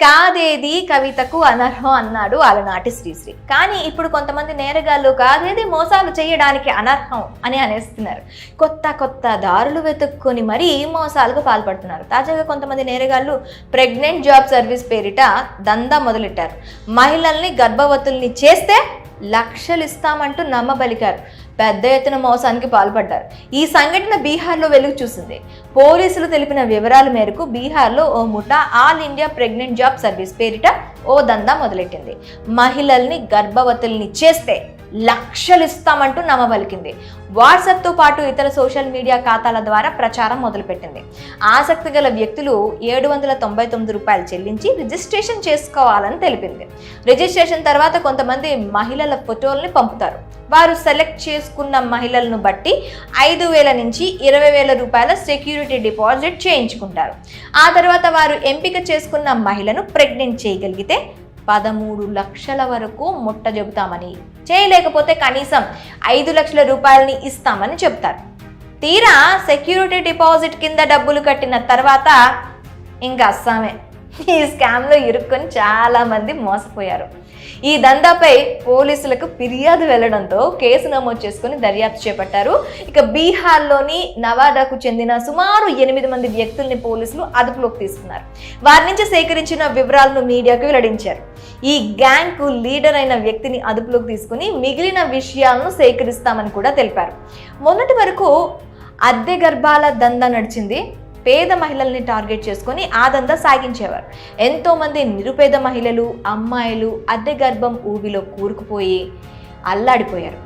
కాదేది కవితకు అనర్హం అన్నాడు అలనాటి శ్రీశ్రీ. కానీ ఇప్పుడు కొంతమంది నేరగాళ్ళు కాదేది మోసాలు చేయడానికి అనర్హం అని అనేస్తున్నారు. కొత్త కొత్త దారులు వెతుక్కొని మరీ మోసాలకు పాల్పడుతున్నారు. తాజాగా కొంతమంది నేరగాళ్ళు ప్రెగ్నెంట్ జాబ్ సర్వీస్ పేరిట దందా మొదలెట్టారు. మహిళల్ని గర్భవతుల్ని చేస్తే లక్షలు ఇస్తామంటూ నమ్మబలికారు. పెద్ద ఎత్తున మోసానికి పాల్పడ్డారు. ఈ సంఘటన బీహార్లో వెలుగు చూసింది. పోలీసులు తెలిపిన వివరాల మేరకు బీహార్లో ఓ ముఠా all India pregnant job service పేరిట ఓ దందా మొదలెట్టింది. మహిళల్ని గర్భవతుల్ని చేస్తే లక్షలు ఇస్తామంటూ నమ్మబలికింది. వాట్సాప్తో పాటు ఇతర సోషల్ మీడియా ఖాతాల ద్వారా ప్రచారం మొదలుపెట్టింది. ఆసక్తి గల వ్యక్తులు 799 రూపాయలు చెల్లించి రిజిస్ట్రేషన్ చేసుకోవాలని తెలిపింది. రిజిస్ట్రేషన్ తర్వాత కొంతమంది మహిళల ఫోటోల్ని పంపుతారు. వారు సెలెక్ట్ చేసుకున్న మహిళలను బట్టి 5,000 నుంచి 20,000 రూపాయల సెక్యూరిటీ డిపాజిట్ చేయించుకుంటారు. ఆ తర్వాత వారు ఎంపిక చేసుకున్న మహిళను ప్రెగ్నెంట్ చేయగలిగితే 13 లక్షల వరకు ముట్ట చెబుతామని, చేయలేకపోతే కనీసం 5 లక్షల రూపాయలని ఇస్తామని చెప్తారు. తీరా సెక్యూరిటీ డిపాజిట్ కింద డబ్బులు కట్టిన తర్వాత ఇంకా అస్సామే. ఈ స్కామ్లో ఇరుక్కొని చాలా మంది మోసపోయారు. ఈ దందాపై పోలీసులకు ఫిర్యాదు వెళ్లడంతో కేసు నమోదు చేసుకుని దర్యాప్తు చేపట్టారు. ఇక బీహార్లోని నవాడాకు చెందిన సుమారు 8 మంది వ్యక్తుల్ని పోలీసులు అదుపులోకి తీసుకున్నారు. వారి నుంచి సేకరించిన వివరాలను మీడియాకు వెల్లడించారు. ఈ గ్యాంగ్ కు లీడర్ అయిన వ్యక్తిని అదుపులోకి తీసుకుని మిగిలిన విషయాలను సేకరిస్తామని కూడా తెలిపారు. మొన్నటి వరకు అద్దె గర్భాల దందా నడిచింది. పేద మహిళల్ని టార్గెట్ చేసుకొని ఆ దందా సాగించేవారు. ఎంతోమంది నిరుపేద మహిళలు, అమ్మాయిలు అద్దె గర్భం ఊబిలో కూరుకుపోయి అల్లాడిపోయారు.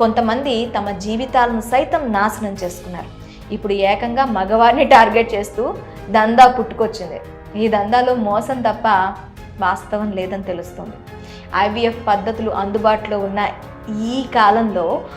కొంతమంది తమ జీవితాలను సైతం నాశనం చేసుకున్నారు. ఇప్పుడు ఏకంగా మగవారిని టార్గెట్ చేస్తూ దందా పుట్టుకొచ్చింది. ఈ దందాలో మోసం తప్ప వాస్తవం లేదని తెలుస్తుంది. ఐవీఎఫ్ పద్ధతులు అందుబాటులో ఉన్న ఈ కాలంలో